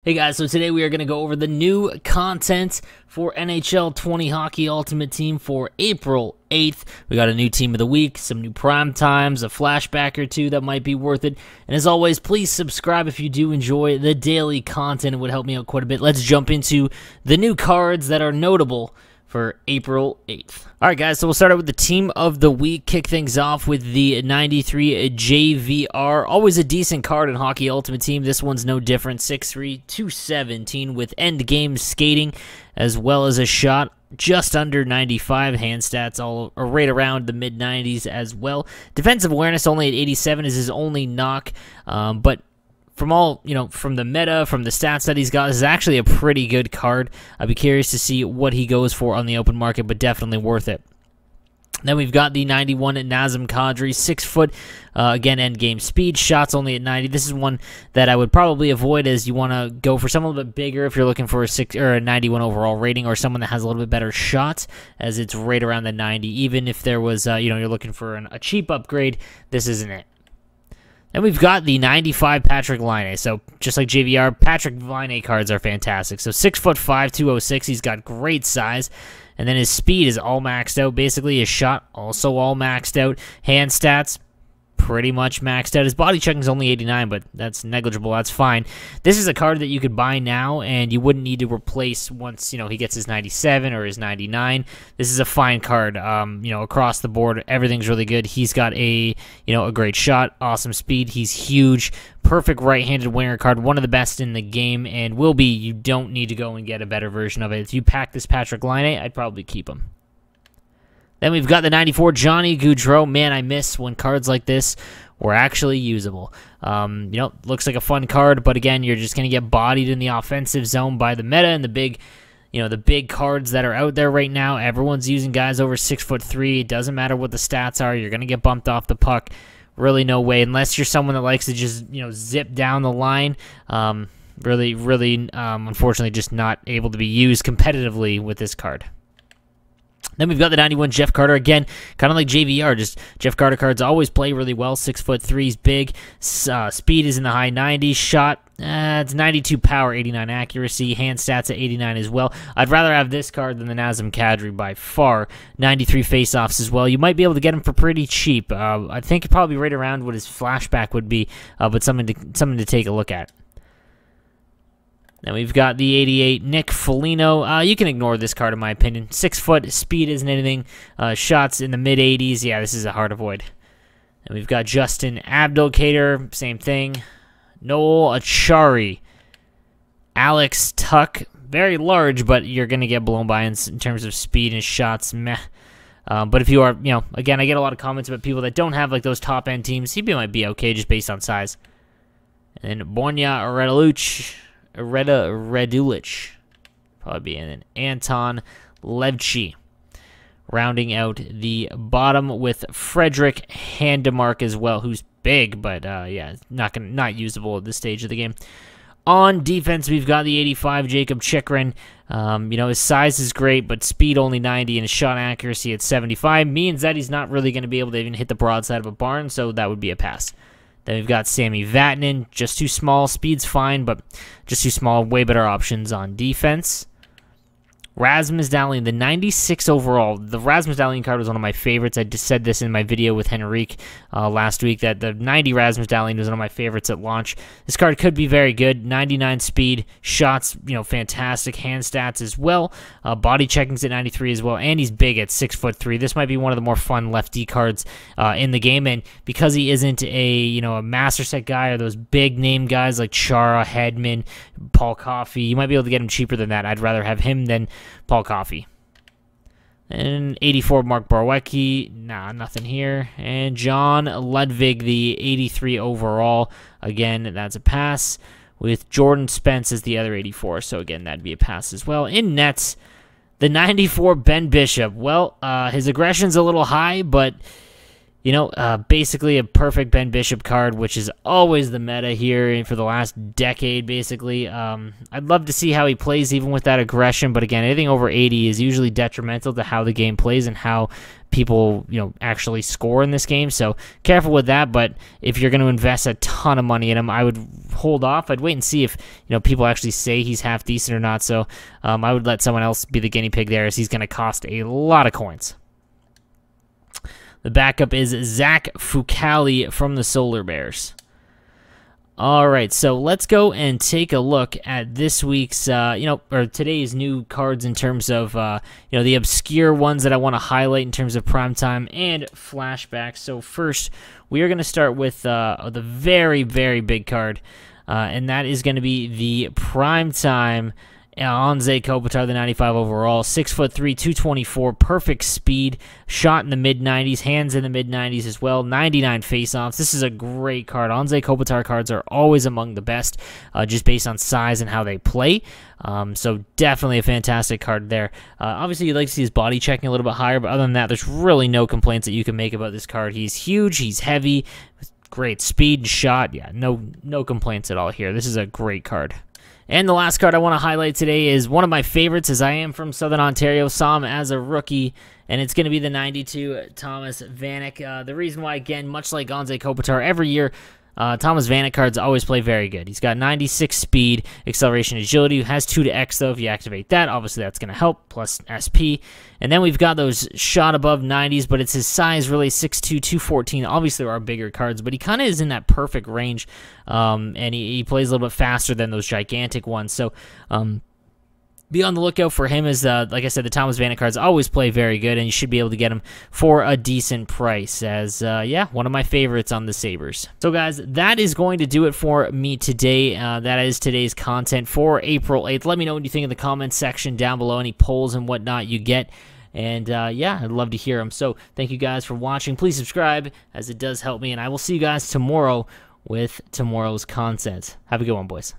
Hey guys, so today we are going to go over the new content for NHL 20 Hockey Ultimate Team for April 8th. We got a new team of the week, some new prime times, a flashback or two that might be worth it. And as always, please subscribe if you do enjoy the daily content. It would help me out quite a bit. Let's jump into the new cards that are notable for April 8th. Alright guys, so we'll start out with the team of the week. Kick things off with the 93 JVR. Always a decent card in Hockey Ultimate Team. This one's no different. 6'3", 217 with end game skating as well as a shot just under 95. Hand stats all are right around the mid-90s as well. Defensive awareness only at 87 is his only knock, but from all, from the meta, from the stats that he's got, this is actually a pretty good card. I'd be curious to see what he goes for on the open market, but definitely worth it. Then we've got the 91 Nazem Kadri, 6 foot, again, end game speed, shots only at 90. This is one that I would probably avoid, as you want to go for someone a little bit bigger if you're looking for a 91 overall rating, or someone that has a little bit better shot, as it's right around the 90. Even if there was, you're looking for a cheap upgrade, this isn't it. And we've got the 95 Patrick Laine. So just like JVR, Patrick Laine cards are fantastic. So 6'5", 206. He's got great size. And then his speed is all maxed out. Basically, his shot also all maxed out. Hand stats, pretty much maxed out. His body checking is only 89, but that's negligible. That's fine. This is a card that you could buy now, and you wouldn't need to replace once he gets his 97 or his 99. This is a fine card. Across the board, everything's really good. He's got a great shot, awesome speed. He's huge, perfect right-handed winger card, one of the best in the game, and will be. You don't need to go and get a better version of it. If you pack this Patrick Laine, I'd probably keep him. Then we've got the 94 Johnny Gaudreau. Man, I miss when cards like this were actually usable. Looks like a fun card, but again, you're just going to get bodied in the offensive zone by the meta and the big cards that are out there right now. Everyone's using guys over 6'3". It doesn't matter what the stats are. You're going to get bumped off the puck. Really no way, unless you're someone that likes to just, zip down the line. Really, unfortunately, just not able to be used competitively with this card. Then we've got the 91 Jeff Carter. Again, kind of like JVR, just Jeff Carter cards always play really well. 6'3", he's big. Speed is in the high 90s. Shot, it's 92 power, 89 accuracy. Hand stats at 89 as well. I'd rather have this card than the Nazem Kadri by far. 93 faceoffs as well. You might be able to get him for pretty cheap. I think probably right around what his flashback would be, but something to take a look at. Then we've got the 88 Nick Foligno. You can ignore this card in my opinion. 6 foot, speed isn't anything. Shots in the mid-80s. Yeah, this is a hard avoid. And we've got Justin Abdelkader. Same thing. Noel Achari. Alex Tuck. Very large, but you're going to get blown by in terms of speed and shots. Meh. But if you are, again, I get a lot of comments about people that don't have like those top-end teams. He might be okay just based on size. And then Borja Radulich, probably be in Anton Levchi, rounding out the bottom with Frederick Handemark as well, who's big, but not usable at this stage of the game. On defense, we've got the 85 Jacob Chikrin. His size is great, but speed only 90 and his shot accuracy at 75 means that he's not really going to be able to even hit the broadside of a barn, so that would be a pass. Then we've got Sammy Vatanen, just too small. Speed's fine, but just too small. Way better options on defense. Rasmus Dahlin, the 96 overall. The Rasmus Dahlin card was one of my favorites. I just said this in my video with Henrique last week, that the 90 Rasmus Dahlin was one of my favorites at launch. This card could be very good. 99 speed, shots, fantastic. Hand stats as well. Body checking's at 93 as well, and he's big at 6'3". This might be one of the more fun lefty cards in the game, and because he isn't a master set guy or those big name guys like Chara, Hedman, Paul Coffey, you might be able to get him cheaper than that. I'd rather have him than Paul Coffey. And 84 Mark Borwecki, nothing here. And John Ludwig, the 83 overall. Again, that's a pass. With Jordan Spence as the other 84. So again, that'd be a pass as well. In nets, the 94 Ben Bishop. Well, his aggression's a little high, but Basically a perfect Ben Bishop card, which is always the meta here for the last decade, basically. I'd love to see how he plays even with that aggression, but again, anything over 80 is usually detrimental to how the game plays and how people, actually score in this game, so careful with that. But if you're going to invest a ton of money in him, I would hold off. I'd wait and see if, people actually say he's half decent or not, so I would let someone else be the guinea pig there, as he's going to cost a lot of coins. The backup is Zach Fucale from the Solar Bears. All right, so let's go and take a look at this week's, or today's new cards in terms of, the obscure ones that I want to highlight in terms of primetime and flashbacks. So first, we are going to start with the very, very big card, and that is going to be the primetime Anze Kopitar, the 95 overall, 6'3", 224, perfect speed, shot in the mid-90s, hands in the mid-90s as well, 99 faceoffs. This is a great card. Anze Kopitar cards are always among the best, just based on size and how they play. So definitely a fantastic card there. Obviously, you'd like to see his body checking a little bit higher, but other than that, there's really no complaints that you can make about this card. He's huge, he's heavy, great speed and shot. Yeah, no complaints at all here. This is a great card. And the last card I want to highlight today is one of my favorites, as I am from Southern Ontario, saw him as a rookie, and it's going to be the 92 Thomas Vanek. The reason why, again, much like Anze Kopitar, every year Thomas Vanek cards always play very good. He's got 96 speed, acceleration, agility. Has 2 to X, though, if you activate that. Obviously, that's going to help, plus SP. And then we've got those shot above 90s, but it's his size, really, 6'2", 214. Obviously, there are bigger cards, but he kind of is in that perfect range, and he plays a little bit faster than those gigantic ones. So, be on the lookout for him, as, like I said, the Thomas Vanek cards always play very good, and you should be able to get him for a decent price, as, yeah, one of my favorites on the Sabres. So, guys, that is going to do it for me today. That is today's content for April 8th. Let me know what you think in the comments section down below, any polls and whatnot you get. And, yeah, I'd love to hear them. So, thank you guys for watching. Please subscribe, as it does help me, and I will see you guys tomorrow with tomorrow's content. Have a good one, boys.